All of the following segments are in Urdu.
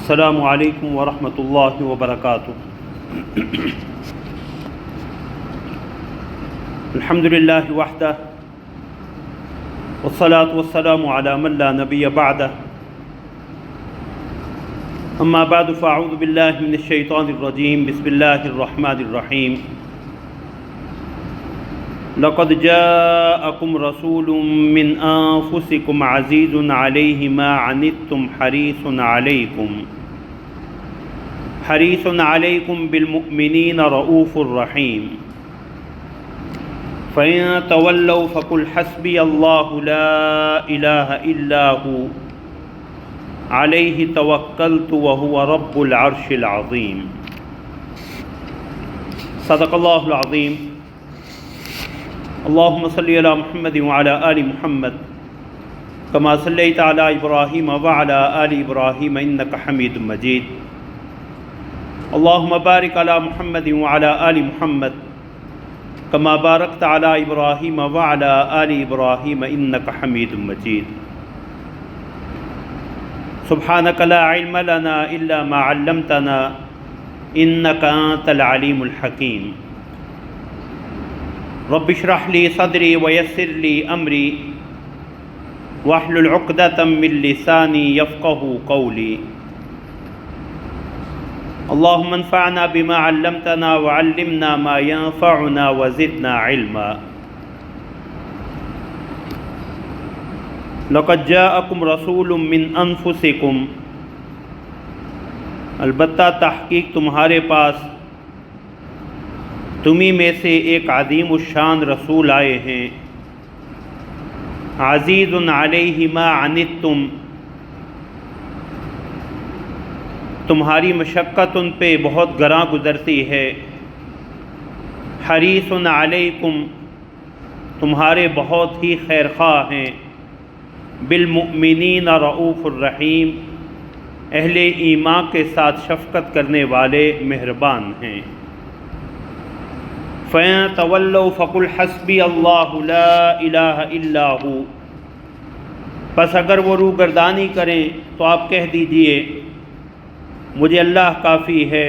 السلام علیکم ورحمۃ اللہ وبرکاتہ۔ الحمد للہ وحدہ والصلاة والسلام علی من لا نبی بعدہ، اما بعد فاعوذ باللہ من الشیطان الرجیم، بسم اللہ الرحمن الرحیم۔ لقد جاءکم رسول من انفسکم عزیز علیہ ما عنتم حریص علیکم بالمؤمنین رؤوف الرحیم۔ فَإِن تَوَلَّوْا فَقُلْ حَسْبِيَ اللَّهُ لَا إِلَٰهَ إِلَّا هُوَ عَلَيْهِ تَوَكَّلْتُ وَهُوَ رَبُّ الْعَرْشِ الْعَظِيمِ۔ صدق اللہ العظیم۔ اللہم صلی علی محمد وعلی آل محمد کما صلیت علی ابراہیم وعلی آل ابراہیم انک حمید مجید۔ اللہم بارک علی محمد وعلی آل محمد کما بارکت علی ابراہیم وعلی آل ابراہیم انک حمید مجید۔ سبحانک لا علم لنا الا ما علمتنا انک انت العلیم الحکیم۔ رب اشرح لی صدری ویسر لی امری واحلل عقدۃ من لسانی یفقہوا قولی۔ اللہم انفعنا بما علمتنا وعلمنا ما ينفعنا وزدنا علما۔ لقد جاءکم رسول من انفسکم، البتہ تحقیق تمہارے پاس تمہیں میں سے ایک عظیم الشان رسول آئے ہیں۔ عزیز علیہ ما عنتم، تمہاری مشقت ان پہ بہت گراں گزرتی ہے۔ حریص علیکم، تمہارے بہت ہی خیر خواہ ہیں۔ بالمؤمنین رؤوف الرحیم، اہل ایمان کے ساتھ شفقت کرنے والے مہربان ہیں۔ فَإِن تَوَلَّوْا فَقُلْ حَسْبِيَ اللَّهُ لَا إِلَٰهَ إِلَّا هُوَ، پس اگر وہ روگردانی کریں تو آپ کہہ دیجئے مجھے اللہ کافی ہے،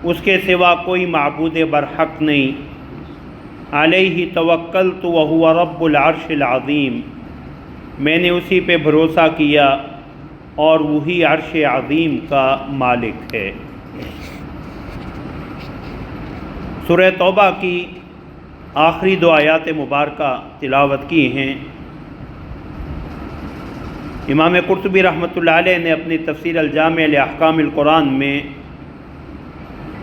اس کے سوا کوئی معبود برحق نہیں۔ علیہ توکلت وہو رب العرش العظیم، میں نے اسی پہ بھروسہ کیا اور وہی عرش عظیم کا مالک ہے۔ سورہ توبہ کی آخری دو آیات مبارکہ تلاوت کی ہیں۔ امام قرطبی رحمۃ اللہ علیہ نے اپنی تفسیر الجامع لاحکام القرآن میں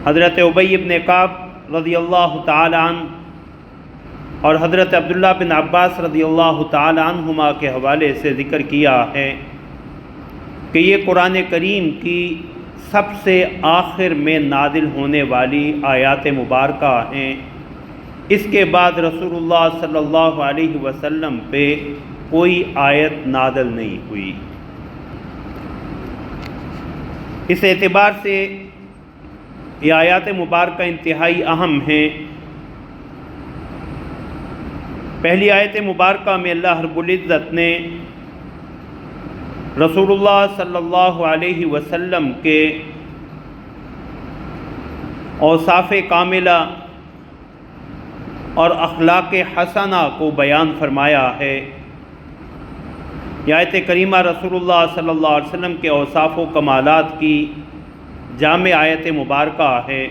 حضرت ابی بن کعب رضی اللہ تعالی عنہ اور حضرت عبداللہ بن عباس رضی اللہ تعالی عنہما کے حوالے سے ذکر کیا ہے کہ یہ قرآن کریم کی سب سے آخر میں نازل ہونے والی آیات مبارکہ ہیں۔ اس کے بعد رسول اللہ صلی اللہ علیہ وسلم پہ کوئی آیت نازل نہیں ہوئی۔ اس اعتبار سے یہ آیات مبارکہ انتہائی اہم ہیں۔ پہلی آیت مبارکہ میں اللہ رب العزت نے رسول اللہ صلی اللہ علیہ وسلم کے اوصاف کاملہ اور اخلاق حسنہ کو بیان فرمایا ہے۔ یہ آیت کریمہ رسول اللہ صلی اللہ علیہ وسلم کے اوصاف و کمالات کی جامع آیت مبارکہ ہے،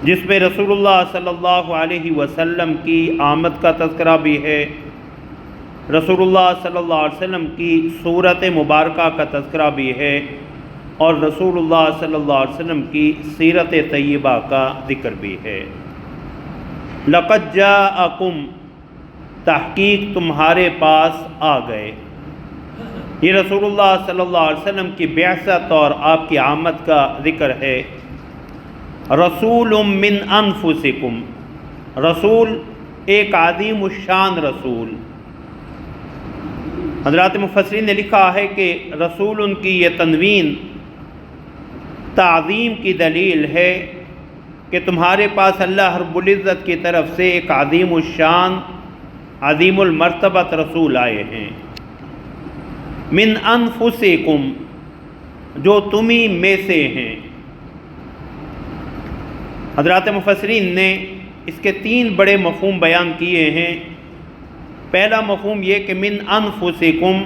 جس میں رسول اللہ صلی اللہ علیہ وسلم کی آمد کا تذکرہ بھی ہے، رسول اللہ صلی اللہ علیہ وسلم کی صورت مبارکہ کا تذکرہ بھی ہے، اور رسول اللہ صلی اللہ علیہ وسلم کی سیرت طیبہ کا ذکر بھی ہے۔ لقد جاءکم، تحقیق تمہارے پاس آ گئے۔ یہ رسول اللہ صلی اللہ علیہ وسلم کی بعثت اور آپ کی آمد کا ذکر ہے۔ رسول من انفسکم، رسول ایک عظیم الشان رسول۔ حضرات مفسرین نے لکھا ہے کہ رسول ان کی یہ تنوین تعظیم کی دلیل ہے کہ تمہارے پاس اللہ رب العزت کی طرف سے ایک عظیم الشان عظیم المرتبت رسول آئے ہیں۔ من انفسکم، جو تمہیں میں سے ہیں۔ حضرات مفسرین نے اس کے 3 بڑے مفہوم بیان کیے ہیں۔ پہلا مفہوم یہ کہ من انفسکم،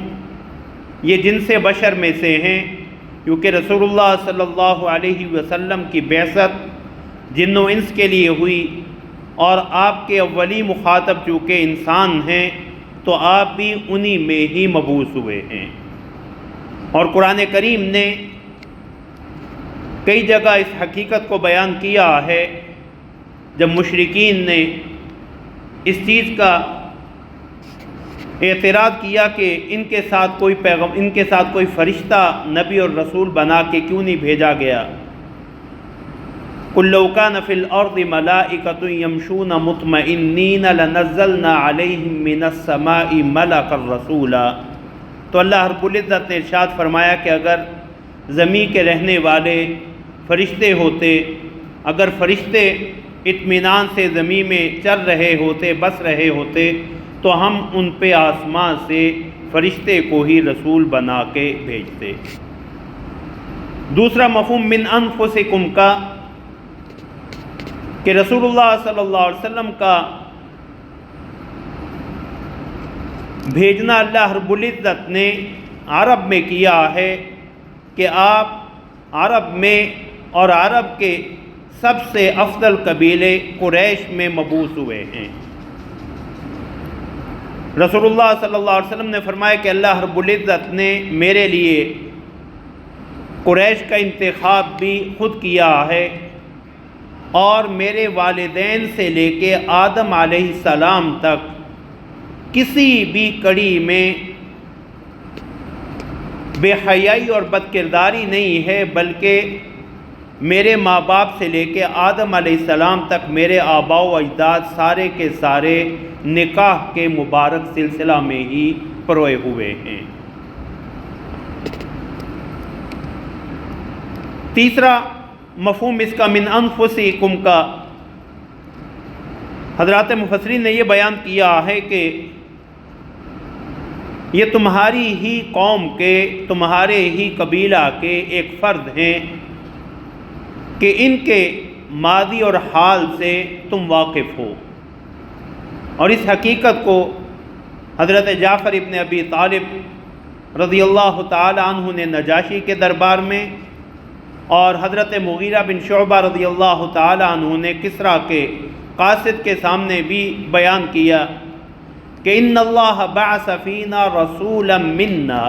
یہ جنس بشر میں سے ہیں، کیونکہ رسول اللہ صلی اللہ علیہ وسلم کی بعثت جن و انس کے لیے ہوئی، اور آپ کے اولی مخاطب چونکہ انسان ہیں تو آپ بھی انہی میں ہی مبعوث ہوئے ہیں۔ اور قرآن کریم نے کئی جگہ اس حقیقت کو بیان کیا ہے، جب مشرکین نے اس چیز کا اعتراض کیا کہ ان کے ساتھ کوئی فرشتہ نبی اور رسول بنا کے کیوں نہیں بھیجا گیا۔ قُل لَوْ كَانَ فِي الْأَرْضِ مَلَائِكَةٌ يَمْشُونَ مُطْمَئِنِّينَ لَنَزَّلْنَا عَلَيْهِم مِّنَ السَّمَاءِ مَلَكًا رَسُولًا۔ تو اللہ رب العزت نے ارشاد فرمایا کہ اگر زمین کے رہنے والے فرشتے ہوتے، اگر فرشتے اطمینان سے زمین میں چل رہے ہوتے، بس رہے ہوتے، تو ہم ان پہ آسمان سے فرشتے کو ہی رسول بنا کے بھیجتے۔ دوسرا مفہوم من انفسکم کا، کہ رسول اللہ صلی اللہ علیہ وسلم کا بھیجنا اللہ رب العزت نے عرب میں کیا ہے کہ آپ عرب میں اور عرب کے سب سے افضل قبیلے قریش میں مبعوث ہوئے ہیں۔ رسول اللہ صلی اللہ علیہ وسلم نے فرمایا کہ اللہ رب العزت نے میرے لیے قریش کا انتخاب بھی خود کیا ہے، اور میرے والدین سے لے کے آدم علیہ السلام تک کسی بھی کڑی میں بے حیائی اور بد کرداری نہیں ہے، بلکہ میرے ماں باپ سے لے کے آدم علیہ السلام تک میرے آباء و اجداد سارے کے سارے نکاح کے مبارک سلسلہ میں ہی پروئے ہوئے ہیں۔ تیسرا مفہوم اس کا من انفسکم کا، حضرات مفسرین نے یہ بیان کیا ہے کہ یہ تمہاری ہی قوم کے، تمہارے ہی قبیلہ کے ایک فرد ہیں کہ ان کے ماضی اور حال سے تم واقف ہو۔ اور اس حقیقت کو حضرت جعفر ابن ابی طالب رضی اللہ تعالی عنہ نے نجاشی کے دربار میں، اور حضرت مغیرہ بن شعبہ رضی اللہ تعالی عنہ نے کسریٰ کے قاصد کے سامنے بھی بیان کیا کہ ان اللہ بعث فینا رسولا منا،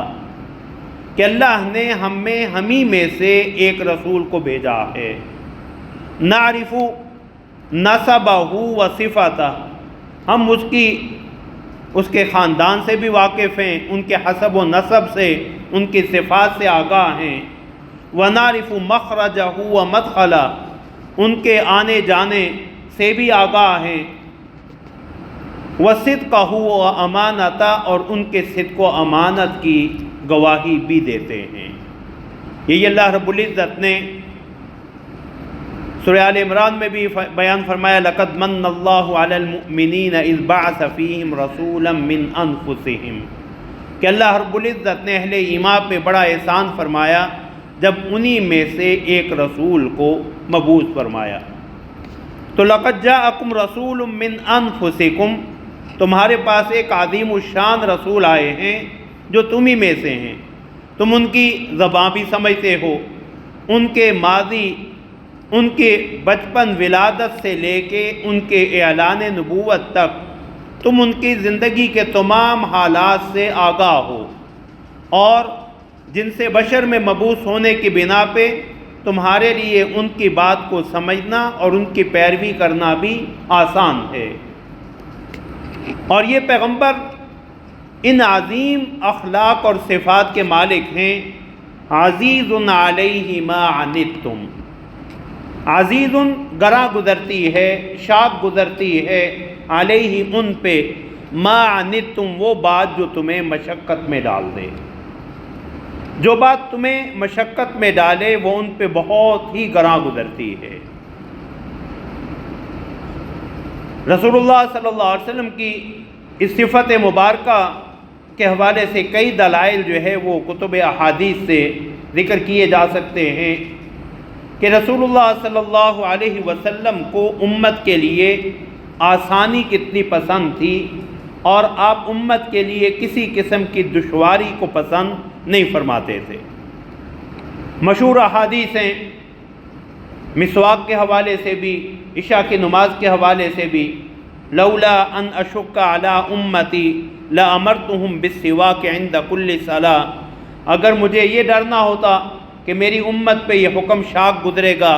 کہ اللہ نے ہمیں سے ایک رسول کو بھیجا ہے، نعرف نسبہ و صفتہ، ہم اس کے خاندان سے بھی واقف ہیں، ان کے حسب و نسب سے، ان کی صفات سے آگاہ ہیں، ونعرف مخرجہ و مدخلہ، ان کے آنے جانے سے بھی آگاہ ہیں، وصدقہ و امانتہ، اور ان کے صدق و امانت کی گواہی بھی دیتے ہیں۔ یہی اللہ رب العزت نے سورہ آل عمران میں بھی بیان فرمایا، لقد من اللہ علی المؤمنین اذ بعث فیہم رسولا من انفسہم، کہ اللہ رب العزت نے اہل ایمان پہ بڑا احسان فرمایا جب انہی میں سے ایک رسول کو مبعوث فرمایا۔ تو لقد جاءکم رسول من انفسکم، تمہارے پاس ایک عظیم الشان رسول آئے ہیں جو تمہیں میں سے ہیں، تم ان کی زبان بھی سمجھتے ہو، ان کے ماضی، ان کے بچپن ولادت سے لے کے ان کے اعلان نبوت تک تم ان کی زندگی کے تمام حالات سے آگاہ ہو، اور جن سے بشر میں مبعوث ہونے کی بنا پہ تمہارے لیے ان کی بات کو سمجھنا اور ان کی پیروی کرنا بھی آسان ہے۔ اور یہ پیغمبر ان عظیم اخلاق اور صفات کے مالک ہیں۔ عزیز علیہ ما عنتم، عزیز گراں گزرتی ہے، شاق گزرتی ہے، علیہ ان پہ، ما عنتم وہ بات جو تمہیں مشقت میں ڈال دے، جو بات تمہیں مشقت میں ڈالے وہ ان پہ بہت ہی گراں گزرتی ہے۔ رسول اللہ صلی اللہ علیہ وسلم کی اس صفت مبارکہ کے حوالے سے کئی دلائل جو ہے وہ کتب احادیث سے ذکر کیے جا سکتے ہیں کہ رسول اللہ صلی اللہ علیہ وسلم کو امت کے لیے آسانی کتنی پسند تھی، اور آپ امت کے لیے کسی قسم کی دشواری کو پسند نہیں فرماتے تھے۔ مشہور احادیث ہیں مسواک کے حوالے سے بھی، عشاء کی نماز کے حوالے سے بھی، لولا ان اشق علی امتی لامرتهم بالسواک عند کل صلاۃ، اگر مجھے یہ ڈر نہ ہوتا کہ میری امت پہ یہ حکم شاق گزرے گا،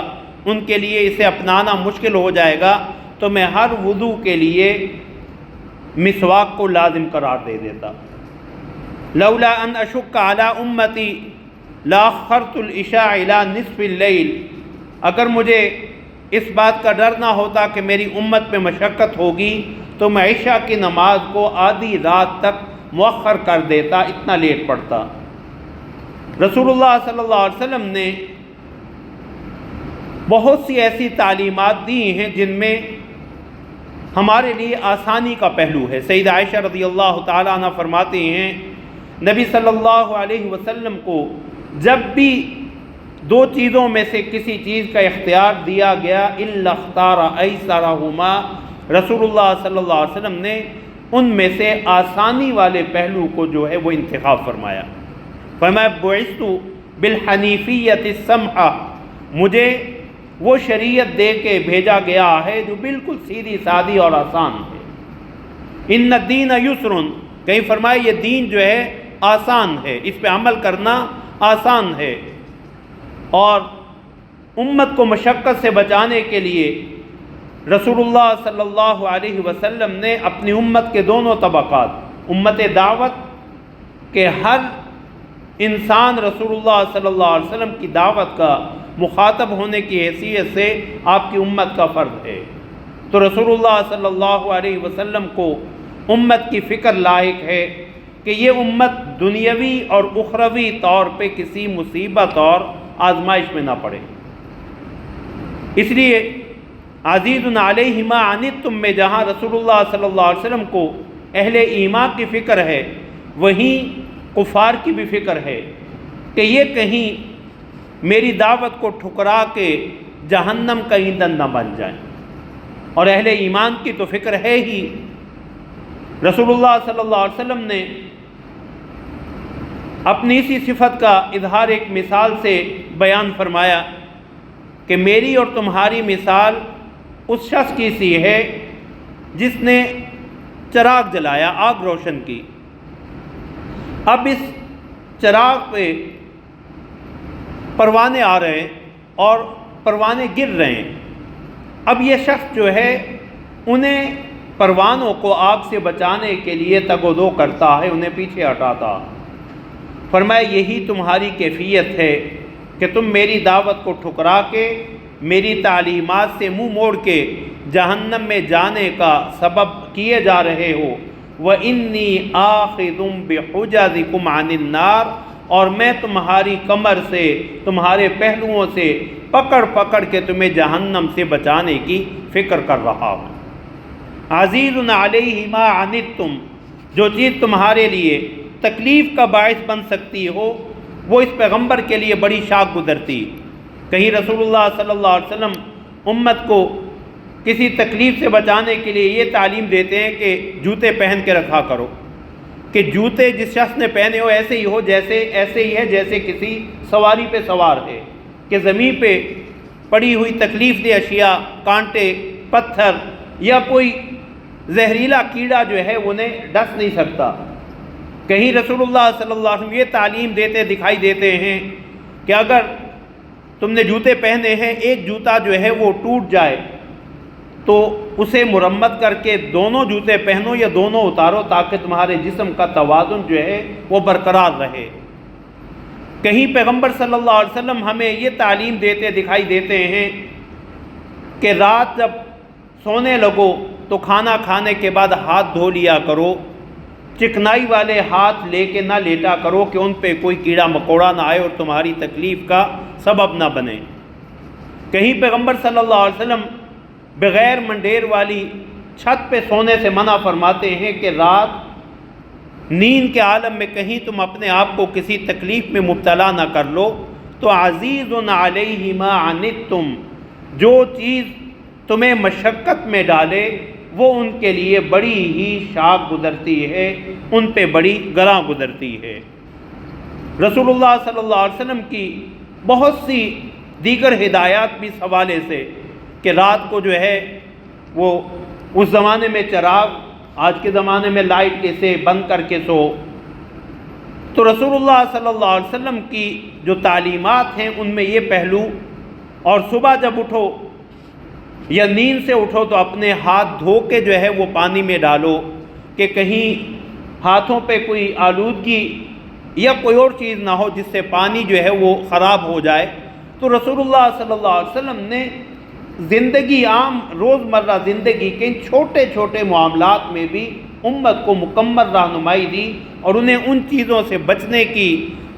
ان کے لیے اسے اپنانا مشکل ہو جائے گا، تو میں ہر وضو کے لیے مسواک کو لازم قرار دے دیتا۔ لولا ان اشق علی امتی لاخرت العشاء الی نصف اللیل، اگر مجھے اس بات کا ڈر نہ ہوتا کہ میری امت پہ مشقت ہوگی تو میں عشاء کی نماز کو آدھی رات تک مؤخر کر دیتا، اتنا لیٹ پڑتا۔ رسول اللہ صلی اللہ علیہ وسلم نے بہت سی ایسی تعلیمات دی ہیں جن میں ہمارے لیے آسانی کا پہلو ہے۔ سیدہ عائشہ رضی اللہ تعالیٰ عنہ فرماتے ہیں نبی صلی اللہ علیہ وسلم کو جب بھی دو چیزوں میں سے کسی چیز کا اختیار دیا گیا الا اختار ایسرہما، رسول اللہ صلی اللہ علیہ وسلم نے ان میں سے آسانی والے پہلو کو جو ہے وہ انتخاب فرمایا۔ فرمایا بعثت بالحنیفیۃ السمحہ، مجھے وہ شریعت دے کے بھیجا گیا ہے جو بالکل سیدھی سادی اور آسان ہے۔ ان الدین یسر، کہیں فرمایا یہ دین جو ہے آسان ہے، اس پہ عمل کرنا آسان ہے، اور امت کو مشقت سے بچانے کے لیے رسول اللہ صلی اللہ علیہ وسلم نے اپنی امت کے دونوں طبقات، امت دعوت کہ ہر انسان رسول اللہ صلی اللہ علیہ وسلم کی دعوت کا مخاطب ہونے کی حیثیت سے آپ کی امت کا فرض ہے، تو رسول اللہ صلی اللہ علیہ وسلم کو امت کی فکر لاحق ہے کہ یہ امت دنیاوی اور اخروی طور پہ کسی مصیبت اور آزمائش میں نہ پڑے۔ اس لیے عزیز علیہ ما عنتم میں جہاں رسول اللہ صلی اللہ علیہ وسلم کو اہل ایمان کی فکر ہے، وہیں کفار کی بھی فکر ہے کہ یہ کہیں میری دعوت کو ٹھکرا کے جہنم کا ایندھن نہ بن جائیں، اور اہل ایمان کی تو فکر ہے ہی۔ رسول اللہ صلی اللہ علیہ وسلم نے اپنی اسی صفت کا اظہار ایک مثال سے بیان فرمایا کہ میری اور تمہاری مثال اس شخص کی سی ہے جس نے چراغ جلایا، آگ روشن کی، اب اس چراغ پہ پروانے آ رہے ہیں اور پروانے گر رہے ہیں، اب یہ شخص جو ہے انہیں پروانوں کو آگ سے بچانے کے لیے تگ و دو کرتا ہے، انہیں پیچھے ہٹاتا۔ فرمایا یہی تمہاری کیفیت ہے کہ تم میری دعوت کو ٹھکرا کے میری تعلیمات سے منہ موڑ کے جہنم میں جانے کا سبب کیے جا رہے ہو۔ وَإِنِّي آخِذٌ بِحُجَزِكُمْ عَنِ النَّارِ، اور میں تمہاری کمر سے، تمہارے پہلوؤں سے پکڑ پکڑ کے تمہیں جہنم سے بچانے کی فکر کر رہا ہوں۔ عزیز علیہ ما عنتم، جو چیز تمہارے لیے تکلیف کا باعث بن سکتی ہو وہ اس پیغمبر کے لیے بڑی شاق گزرتی۔ کہیں رسول اللہ صلی اللہ علیہ وسلم امت کو کسی تکلیف سے بچانے کے لیے یہ تعلیم دیتے ہیں کہ جوتے پہن کے رکھا کرو، کہ جوتے جس شخص نے پہنے ہو ایسے ہی ہے جیسے کسی سواری پہ سوار ہے، کہ زمین پہ پڑی ہوئی تکلیف دہ اشیاء، کانٹے، پتھر یا کوئی زہریلا کیڑا جو ہے انہیں ڈس نہیں سکتا۔ کہیں رسول اللہ صلی اللہ علیہ وسلم یہ تعلیم دیتے دکھائی دیتے ہیں کہ اگر تم نے جوتے پہنے ہیں، ایک جوتا جو ہے وہ ٹوٹ جائے تو اسے مرمت کر کے دونوں جوتے پہنو یا دونوں اتارو تاکہ تمہارے جسم کا توازن جو ہے وہ برقرار رہے۔ کہیں پیغمبر صلی اللہ علیہ وسلم ہمیں یہ تعلیم دیتے دکھائی دیتے ہیں کہ رات جب سونے لگو تو کھانا کھانے کے بعد ہاتھ دھو لیا کرو، چکنائی والے ہاتھ لے کے نہ لیٹا کرو کہ ان پہ کوئی کیڑا مکوڑا نہ آئے اور تمہاری تکلیف کا سبب نہ بنے۔ کہیں پیغمبر صلی اللہ علیہ وسلم بغیر منڈیر والی چھت پہ سونے سے منع فرماتے ہیں کہ رات نیند کے عالم میں کہیں تم اپنے آپ کو کسی تکلیف میں مبتلا نہ کر لو تو عزیز علیہ ما عنتم، جو چیز تمہیں مشقت میں ڈالے وہ ان کے لیے بڑی ہی شاق گزرتی ہے، ان پہ بڑی گراں گزرتی ہے۔ رسول اللہ صلی اللہ علیہ وسلم کی بہت سی دیگر ہدایات بھی اس حوالے سے کہ رات کو جو ہے وہ اس زمانے میں چراغ، آج کے زمانے میں لائٹ کیسے بند کر کے سو، تو رسول اللہ صلی اللہ علیہ وسلم کی جو تعلیمات ہیں ان میں یہ پہلو، اور صبح جب اٹھو یا نیند سے اٹھو تو اپنے ہاتھ دھو کے جو ہے وہ پانی میں ڈالو کہ کہیں ہاتھوں پہ کوئی آلودگی یا کوئی اور چیز نہ ہو جس سے پانی جو ہے وہ خراب ہو جائے۔ تو رسول اللہ صلی اللہ علیہ وسلم نے زندگی، عام روزمرہ زندگی کے چھوٹے چھوٹے معاملات میں بھی امت کو مکمل رہنمائی دی اور انہیں ان چیزوں سے بچنے کی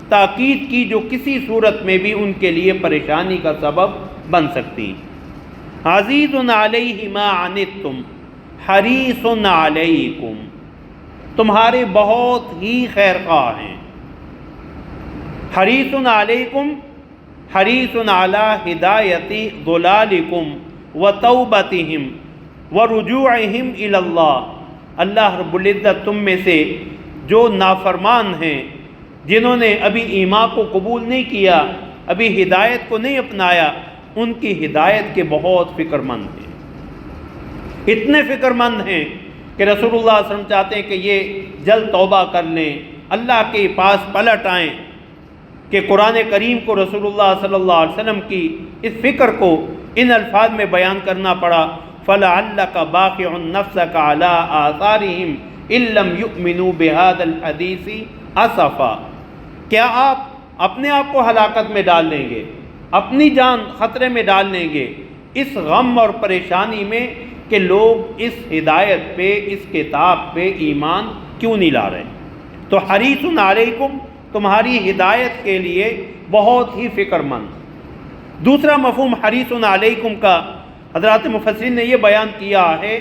تاکید کی جو کسی صورت میں بھی ان کے لیے پریشانی کا سبب بن سکتی۔ عزیز علیہ ما عنتم حریص علیکم، تمہارے بہت ہی خیر خواہ ہیں۔ حریص علیکم، حریص علی ہدایت ضلالکم وتوبتہم ورجوعہم الی اللہ، اللہ رب العزت تم میں سے جو نافرمان ہیں، جنہوں نے ابھی ایمان کو قبول نہیں کیا، ابھی ہدایت کو نہیں اپنایا، ان کی ہدایت کے بہت فکر مند ہیں، اتنے فکر مند ہیں کہ رسول اللہ صلی اللہ علیہ وسلم چاہتے ہیں کہ یہ جلد توبہ کر لیں، اللہ کے پاس پلٹ آئیں، کہ قرآن کریم کو رسول اللہ صلی اللہ علیہ وسلم کی اس فکر کو ان الفاظ میں بیان کرنا پڑا، فَلَعَلَّكَ بَاخِعٌ نَفْسَكَ عَلَىٰ آثَارِهِمْ إِن لَّمْ يُؤْمِنُوا بِهَٰذَا الْحَدِيثِ أَسَفًا، کیا آپ اپنے آپ کو ہلاکت میں ڈال لیں گے، اپنی جان خطرے میں ڈال لیں گے اس غم اور پریشانی میں کہ لوگ اس ہدایت پہ، اس کتاب پہ ایمان کیوں نہیں لا رہے؟ تو حریص علیکم، تمہاری ہدایت کے لیے بہت ہی فکر مند۔ دوسرا مفہوم حریص علیکم کا حضرات مفسرین نے یہ بیان کیا ہے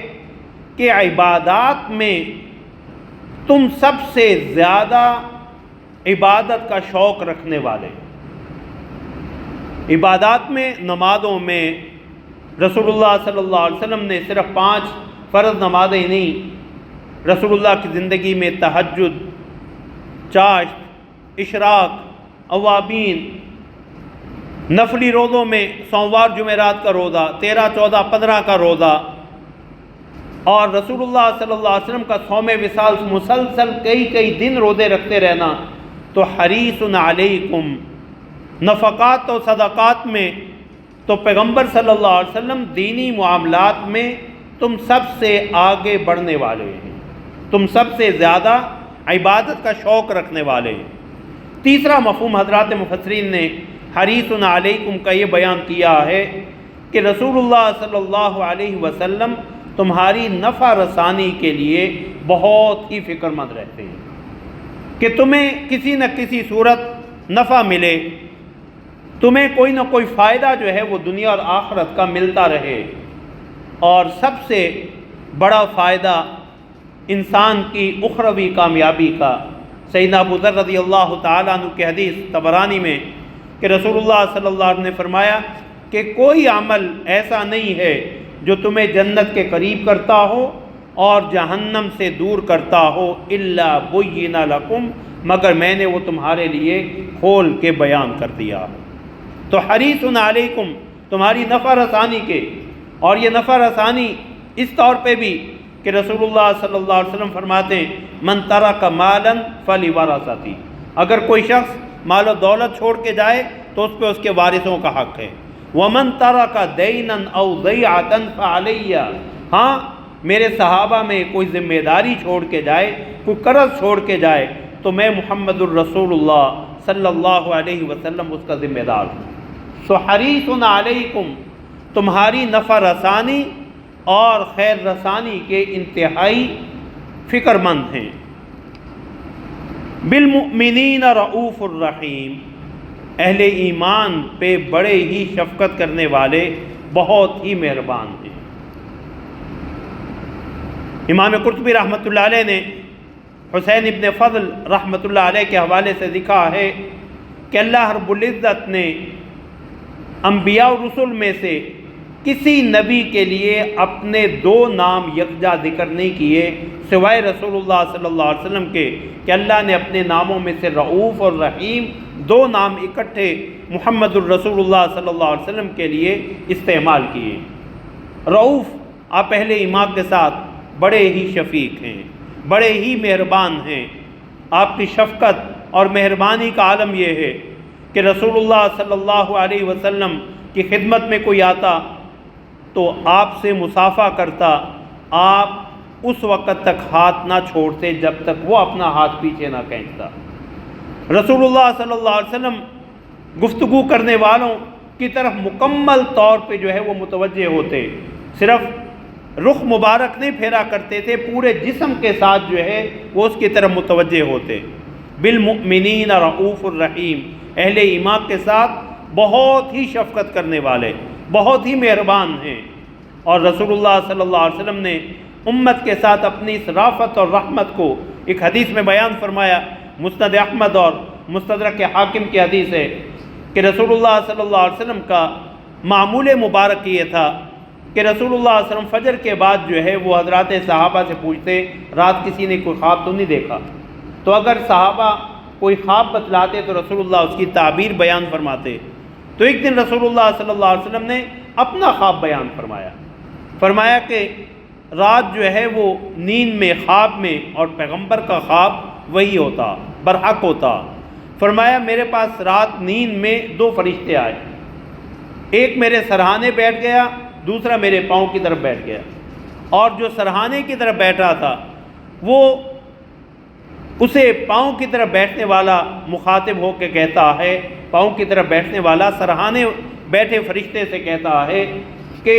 کہ عبادات میں تم سب سے زیادہ عبادت کا شوق رکھنے والے، عبادات میں، نمازوں میں رسول اللہ صلی اللہ علیہ وسلم نے صرف 5 فرض نمازیں نہیں، رسول اللہ کی زندگی میں تہجد، چاشت، اشراق، اوابین، نفلی روزوں میں سوموار جمعرات کا روزہ، 13، 14، 15 کا روزہ، اور رسول اللہ صلی اللہ علیہ وسلم کا صوم وصال مسلسل کئی دن روزے رکھتے رہنا۔ تو حریص علیکم، نفقات و صدقات میں تو پیغمبر صلی اللہ علیہ وسلم دینی معاملات میں تم سب سے آگے بڑھنے والے ہیں، تم سب سے زیادہ عبادت کا شوق رکھنے والے ہیں۔ تیسرا مفہوم حضرات مفسرین نے حریص علیکم کا یہ بیان کیا ہے کہ رسول اللہ صلی اللہ علیہ وسلم تمہاری نفع رسانی کے لیے بہت ہی فکر مند رہتے ہیں کہ تمہیں کسی نہ کسی صورت نفع ملے، تمہیں کوئی نہ کوئی فائدہ جو ہے وہ دنیا اور آخرت کا ملتا رہے۔ اور سب سے بڑا فائدہ انسان کی اخروی کامیابی کا، سیدنا ابو ذر رضی اللہ تعالیٰ عنہ کی حدیث طبرانی میں کہ رسول اللہ صلی اللہ علیہ وسلم نے فرمایا کہ کوئی عمل ایسا نہیں ہے جو تمہیں جنت کے قریب کرتا ہو اور جہنم سے دور کرتا ہو الا بین لکم، مگر میں نے وہ تمہارے لیے کھول کے بیان کر دیا۔ تو حریص علیکم، تمہاری نفع رسانی کے، اور یہ نفع رسانی اس طور پہ بھی کہ رسول اللہ صلی اللہ علیہ وسلم فرماتے ہیں من ترک مالا فلورثتی، اگر کوئی شخص مال و دولت چھوڑ کے جائے تو اس پہ اس کے وارثوں کا حق ہے۔ ومن ترک دینا او ضیعۃ فعلی، ہاں میرے صحابہ میں کوئی ذمہ داری چھوڑ کے جائے، کوئی قرض چھوڑ کے جائے تو میں محمد الرسول اللہ صلی اللہ علیہ وسلم اس کا ذمہ دار ہوں۔ سو حریص علیکم، تمہاری نفع رسانی اور خیر رسانی کے انتہائی فکر مند ہیں۔ بالمؤمنین رؤوف الرحیم، اہل ایمان پہ بڑے ہی شفقت کرنے والے، بہت ہی مہربان ہیں۔ امام قرطبی رحمۃ اللہ علیہ نے حسین ابن فضل رحمۃ اللہ علیہ کے حوالے سے لکھا ہے کہ اللہ رب العزت نے انبیاء و رسل میں سے کسی نبی کے لیے اپنے 2 نام یکجا ذکر نہیں کیے سوائے رسول اللہ صلی اللہ علیہ وسلم کے، کہ اللہ نے اپنے ناموں میں سے رؤوف اور رحیم 2 نام اکٹھے محمد الرسول اللہ صلی اللہ علیہ وسلم کے لیے استعمال کیے۔ رؤوف، آپ اہل ایمان کے ساتھ بڑے ہی شفیق ہیں، بڑے ہی مہربان ہیں۔ آپ کی شفقت اور مہربانی کا عالم یہ ہے کہ رسول اللہ صلی اللہ علیہ وسلم کی خدمت میں کوئی آتا تو آپ سے مصافحہ کرتا، آپ اس وقت تک ہاتھ نہ چھوڑتے جب تک وہ اپنا ہاتھ پیچھے نہ کھینچتا۔ رسول اللہ صلی اللہ علیہ وسلم گفتگو کرنے والوں کی طرف مکمل طور پہ جو ہے وہ متوجہ ہوتے، صرف رخ مبارک نہیں پھیرا کرتے تھے، پورے جسم کے ساتھ جو ہے وہ اس کی طرف متوجہ ہوتے۔ بالمؤمنین رؤوف الرحیم، اہل ایمان کے ساتھ بہت ہی شفقت کرنے والے، بہت ہی مہربان ہیں۔ اور رسول اللہ صلی اللہ علیہ وسلم نے امت کے ساتھ اپنی اس رافت اور رحمت کو ایک حدیث میں بیان فرمایا، مسند احمد اور مستدرک حاکم کی حدیث ہے کہ رسول اللہ صلی اللہ علیہ وسلم کا معمول مبارک یہ تھا کہ رسول اللہ صلی اللہ علیہ وسلم فجر کے بعد جو ہے وہ حضرات صحابہ سے پوچھتے، رات کسی نے کوئی خواب تو نہیں دیکھا؟ تو اگر صحابہ کوئی خواب بتلاتے تو رسول اللہ اس کی تعبیر بیان فرماتے۔ تو ایک دن رسول اللہ صلی اللہ علیہ وسلم نے اپنا خواب بیان فرمایا کہ رات جو ہے وہ نیند میں، خواب میں، اور پیغمبر کا خواب وہی ہوتا، برحق ہوتا۔ فرمایا میرے پاس رات نیند میں 2 فرشتے آئے، ایک میرے سرہانے بیٹھ گیا، دوسرا میرے پاؤں کی طرف بیٹھ گیا، اور جو سرہانے کی طرف بیٹھا تھا وہ اسے پاؤں کی طرف بیٹھنے والا مخاطب ہو کے کہتا ہے، پاؤں کی طرف بیٹھنے والا سرہانے بیٹھے فرشتے سے کہتا ہے کہ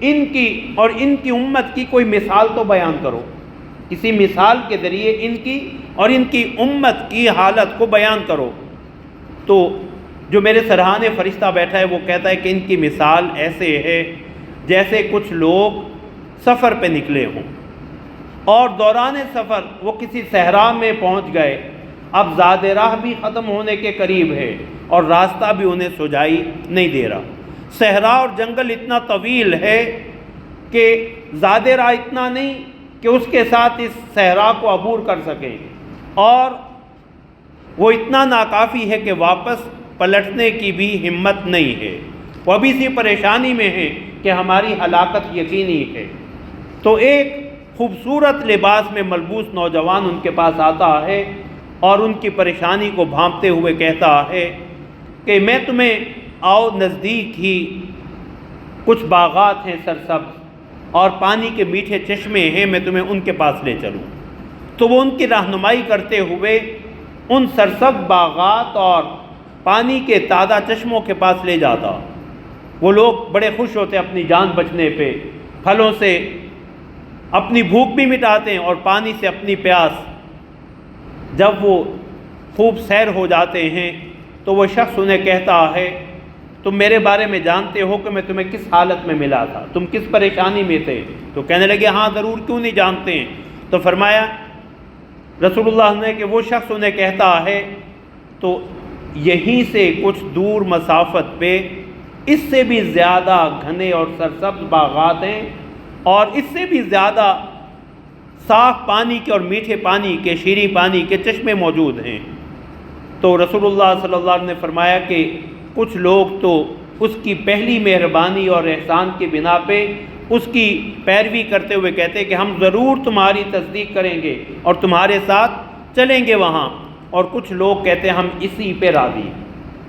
ان کی اور ان کی امت کی کوئی مثال تو بیان کرو، کسی مثال کے ذریعے ان کی اور ان کی امت کی حالت کو بیان کرو۔ تو جو میرے سرہانے فرشتہ بیٹھا ہے وہ کہتا ہے کہ ان کی مثال ایسے ہے جیسے کچھ لوگ سفر پہ نکلے ہوں اور دوران سفر وہ کسی صحرا میں پہنچ گئے، اب زاد راہ بھی ختم ہونے کے قریب ہے اور راستہ بھی انہیں سجائی نہیں دے رہا۔ صحرا اور جنگل اتنا طویل ہے کہ زاد راہ اتنا نہیں کہ اس کے ساتھ اس صحرا کو عبور کر سکیں، اور وہ اتنا ناکافی ہے کہ واپس پلٹنے کی بھی ہمت نہیں ہے، وہ ابھی اسی پریشانی میں ہے کہ ہماری ہلاکت یقینی ہے۔ تو ایک خوبصورت لباس میں ملبوس نوجوان ان کے پاس آتا ہے اور ان کی پریشانی کو بھانپتے ہوئے کہتا ہے کہ میں تمہیں آؤ، نزدیک ہی کچھ باغات ہیں سرسبز اور پانی کے میٹھے چشمے ہیں، میں تمہیں ان کے پاس لے چلوں۔ تو وہ ان کی رہنمائی کرتے ہوئے ان سرسبز باغات اور پانی کے تازہ چشموں کے پاس لے جاتا۔ وہ لوگ بڑے خوش ہوتے اپنی جان بچنے پہ، پھلوں سے اپنی بھوک بھی مٹاتے ہیں اور پانی سے اپنی پیاس۔ جب وہ خوب سیر ہو جاتے ہیں تو وہ شخص انہیں کہتا ہے تم میرے بارے میں جانتے ہو کہ میں تمہیں کس حالت میں ملا تھا، تم کس پریشانی میں تھے؟ تو کہنے لگے ہاں ضرور، کیوں نہیں جانتے ہیں۔ تو فرمایا رسول اللہ نے کہ وہ شخص انہیں کہتا ہے تو یہیں سے کچھ دور مسافت پہ اس سے بھی زیادہ گھنے اور سرسبز باغات ہیں اور اس سے بھی زیادہ صاف پانی کے اور میٹھے پانی کے، شیریں پانی کے چشمے موجود ہیں۔ تو رسول اللہ صلی اللہ علیہ وسلم نے فرمایا کہ کچھ لوگ تو اس کی پہلی مہربانی اور احسان کی بنا پہ اس کی پیروی کرتے ہوئے کہتے کہ ہم ضرور تمہاری تصدیق کریں گے اور تمہارے ساتھ چلیں گے وہاں، اور کچھ لوگ کہتے ہم اسی پہ راضی ہیں۔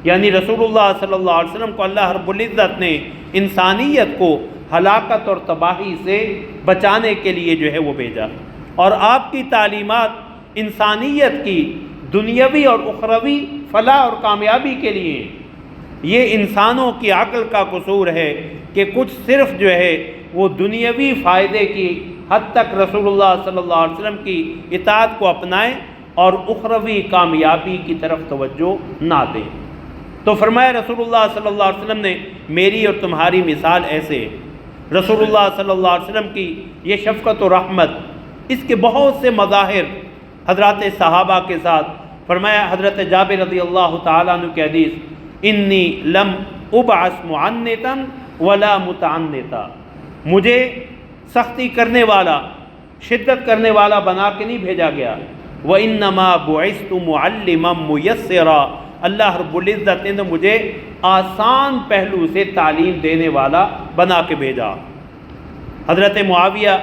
یعنی رسول اللہ صلی اللہ علیہ وسلم کو اللہ رب العزت نے انسانیت کو ہلاکت اور تباہی سے بچانے کے لیے جو ہے وہ بھیجا، اور آپ کی تعلیمات انسانیت کی دنیاوی اور اخروی فلاح اور کامیابی کے لیے۔ یہ انسانوں کی عقل کا قصور ہے کہ کچھ صرف جو ہے وہ دنیاوی فائدے کی حد تک رسول اللہ صلی اللہ علیہ وسلم کی اطاعت کو اپنائیں اور اخروی کامیابی کی طرف توجہ نہ دیں۔ تو فرمایا رسول اللہ صلی اللہ علیہ وسلم نے میری اور تمہاری مثال ایسے ہے۔ رسول اللہ صلی اللہ علیہ وسلم کی یہ شفقت و رحمت، اس کے بہت سے مظاہر حضرات صحابہ کے ساتھ فرمایا، حضرت جابر رضی اللہ تعالیٰ عنہ کی حدیث، انی لم ابعث معنتا ولا متعنتا، مجھے سختی کرنے والا، شدت کرنے والا بنا کے نہیں بھیجا گیا، وَإِنَّمَا بُعِثْتُ مُعَلِّمًا مُيَسِّرًا، اللہ رب العزت نے مجھے آسان پہلو سے تعلیم دینے والا بنا کے بھیجا۔ حضرت معاویہ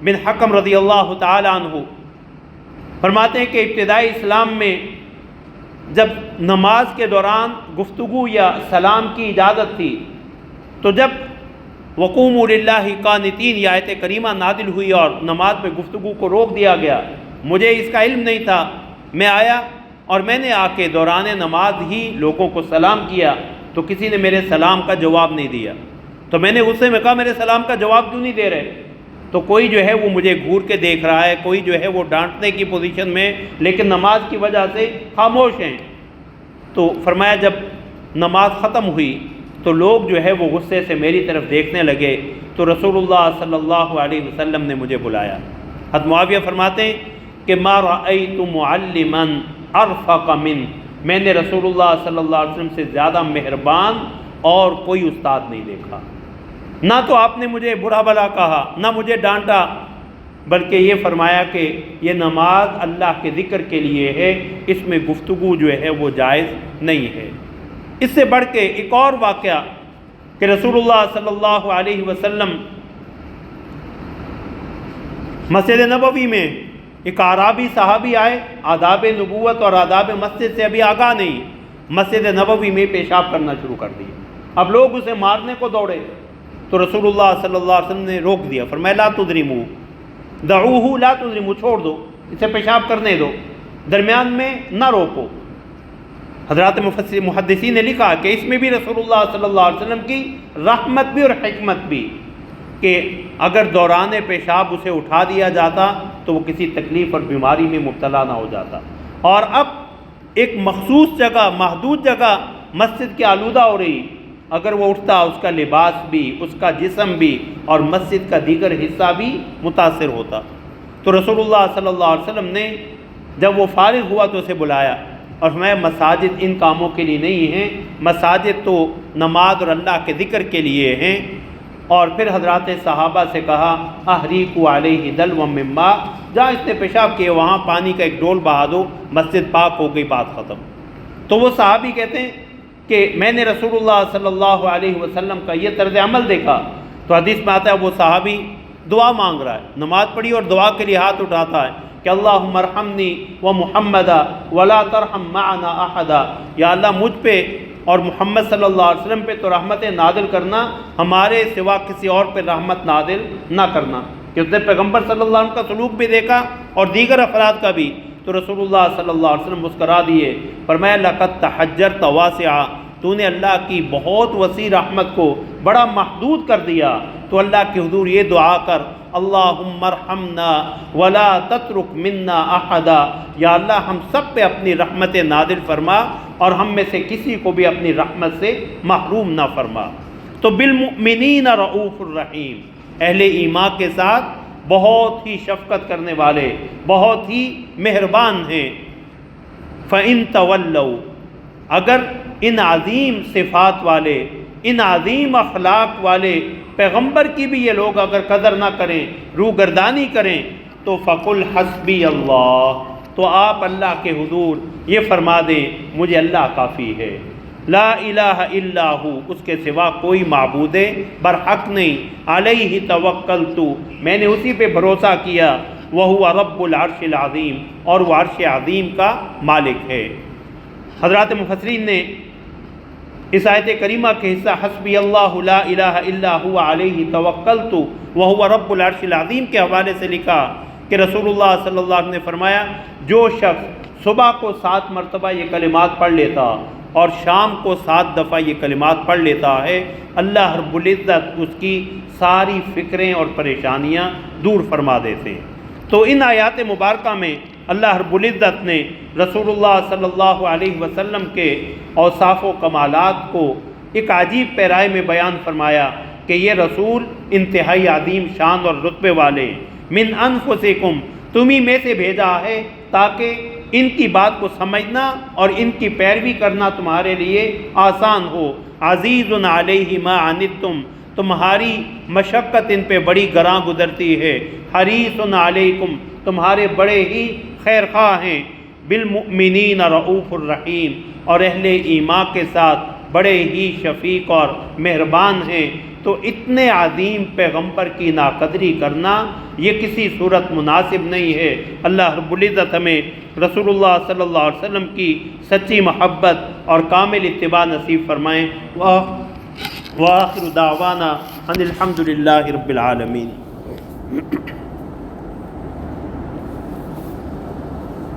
بن حکم رضی اللہ تعالی عنہ فرماتے ہیں کہ ابتدائی اسلام میں جب نماز کے دوران گفتگو یا سلام کی اجازت تھی، تو جب وقوموا للہ قانتین یہ آیت کریمہ نازل ہوئی اور نماز میں گفتگو کو روک دیا گیا، مجھے اس کا علم نہیں تھا، میں آیا اور میں نے آ کے دوران نماز ہی لوگوں کو سلام کیا، تو کسی نے میرے سلام کا جواب نہیں دیا، تو میں نے غصے میں کہا میرے سلام کا جواب کیوں نہیں دے رہے؟ تو کوئی جو ہے وہ مجھے گھور کے دیکھ رہا ہے، کوئی جو ہے وہ ڈانٹنے کی پوزیشن میں، لیکن نماز کی وجہ سے خاموش ہیں۔ تو فرمایا جب نماز ختم ہوئی تو لوگ جو ہے وہ غصے سے میری طرف دیکھنے لگے، تو رسول اللہ صلی اللہ علیہ وسلم نے مجھے بلایا۔ حضرت معاویہ فرماتے ہیں کہ ما رأیت معلما ارفق من، میں نے رسول اللہ صلی اللہ علیہ وسلم سے زیادہ مہربان اور کوئی استاد نہیں دیکھا، نہ تو آپ نے مجھے برا بھلا کہا، نہ مجھے ڈانٹا، بلکہ یہ فرمایا کہ یہ نماز اللہ کے ذکر کے لیے ہے، اس میں گفتگو جو ہے وہ جائز نہیں ہے۔ اس سے بڑھ کے ایک اور واقعہ کہ رسول اللہ صلی اللہ علیہ وسلم مسجد نبوی میں ایک اعرابی صحابی آئے، آداب نبوت اور آداب مسجد سے ابھی آگاہ نہیں، مسجد نبوی میں پیشاب کرنا شروع کر دیا۔ اب لوگ اسے مارنے کو دوڑے، تو رسول اللہ صلی اللہ علیہ وسلم نے روک دیا، فرمایا لا تضرموا، دعوہ لا تضرموا، چھوڑ دو، اسے پیشاب کرنے دو، درمیان میں نہ روکو۔ حضرات محدثین نے لکھا کہ اس میں بھی رسول اللہ صلی اللہ علیہ وسلم کی رحمت بھی اور حکمت بھی، کہ اگر دوران پیشاب اسے اٹھا دیا جاتا تو وہ کسی تکلیف اور بیماری میں مبتلا نہ ہو جاتا، اور اب ایک مخصوص جگہ، محدود جگہ مسجد کی آلودہ ہو رہی، اگر وہ اٹھتا اس کا لباس بھی، اس کا جسم بھی اور مسجد کا دیگر حصہ بھی متاثر ہوتا۔ تو رسول اللہ صلی اللہ علیہ وسلم نے جب وہ فارغ ہوا تو اسے بلایا اور فرمایا مساجد ان کاموں کے لیے نہیں ہیں، مساجد تو نماز اور اللہ کے ذکر کے لیے ہیں۔ اور پھر حضرات صحابہ سے کہا احریقوا علیہ دلوا من ماء، جہاں اس نے پیشاب کیا وہاں پانی کا ایک ڈول بہا دو، مسجد پاک ہو گئی، بات ختم۔ تو وہ صحابی کہتے ہیں کہ میں نے رسول اللہ صلی اللہ علیہ وسلم کا یہ طرز عمل دیکھا، تو حدیث میں آتا ہے وہ صحابی دعا مانگ رہا ہے، نماز پڑھی اور دعا کے لیے ہاتھ اٹھاتا ہے کہ اللہم ارحمنی و محمدا ولا ترحم معنا احدا، یا اللہ مجھ پہ اور محمد صلی اللہ علیہ وسلم پہ تو رحمت نازل کرنا، ہمارے سوا کسی اور پہ رحمت نازل نہ کرنا۔ کہ اس نے پیغمبر صلی اللہ علیہ وسلم کا سلوک بھی دیکھا اور دیگر افراد کا بھی، تو رسول اللہ صلی اللہ علیہ وسلم مسکرا دیے، فرمایا لقد تحجرت واسعا، تو نے اللہ کی بہت وسیع رحمت کو بڑا محدود کر دیا، تو اللہ کے حضور یہ دعا کر اللہم ارحمنا ولا تترک منا احدا، یا اللہ ہم سب پہ اپنی رحمت نازل فرما اور ہم میں سے کسی کو بھی اپنی رحمت سے محروم نہ فرما۔ تو بالمؤمنین رؤوف الرحیم، اہل ایمان کے ساتھ بہت ہی شفقت کرنے والے، بہت ہی مہربان ہیں۔ فَإِن تَوَلَّوْا، اگر ان عظیم صفات والے، ان عظیم اخلاق والے پیغمبر کی بھی یہ لوگ اگر قدر نہ کریں، روگردانی کریں، تو فَقُلْ حَسْبِيَ اللَّهُ، تو آپ اللہ کے حضور یہ فرما دیں مجھے اللہ کافی ہے، لا الہ الا ہو، اس کے سوا کوئی معبود برحق نہیں، علیہ توکلت، میں نے اسی پہ بھروسہ کیا، وہو رب العرش العظیم، اور وہ عرش عظیم کا مالک ہے۔ حضرات مفسرین نے اس آیت کریمہ کے حصہ حسبی اللہ لا الہ الا هو علیہ توکلت وہو رب العرش العظیم کے حوالے سے لکھا کہ رسول اللہ صلی اللہ علیہ وسلم نے فرمایا جو شخص صبح کو 7 مرتبہ یہ کلمات پڑھ لیتا اور شام کو 7 دفعہ یہ کلمات پڑھ لیتا ہے، اللہ رب العزت اس کی ساری فکریں اور پریشانیاں دور فرما دیتے ہیں۔ تو ان آیات مبارکہ میں اللہ رب العزت نے رسول اللہ صلی اللہ علیہ وسلم کے اوصاف و کمالات کو ایک عجیب پیرائے میں بیان فرمایا کہ یہ رسول انتہائی عظیم شان اور رتبے والے، من انفسکم، تمہیں میں سے بھیجا ہے تاکہ ان کی بات کو سمجھنا اور ان کی پیروی کرنا تمہارے لیے آسان ہو۔ عزیز علیہ ما عنتم، تمہاری مشقت ان پہ بڑی گراں گزرتی ہے۔ حریص علیکم، تمہارے بڑے ہی خیر خواہ ہیں۔ بالمؤمنین رؤوف الرحیم، اور اہل ایمان کے ساتھ بڑے ہی شفیق اور مہربان ہیں۔ تو اتنے عظیم پیغمبر کی ناقدری کرنا یہ کسی صورت مناسب نہیں ہے۔ اللہ رب العزت ہمیں رسول اللہ صلی اللہ علیہ وسلم کی سچی محبت اور کامل اتباع نصیب فرمائیں۔ وآخر دعوانا ان الحمد للہ رب العالمین۔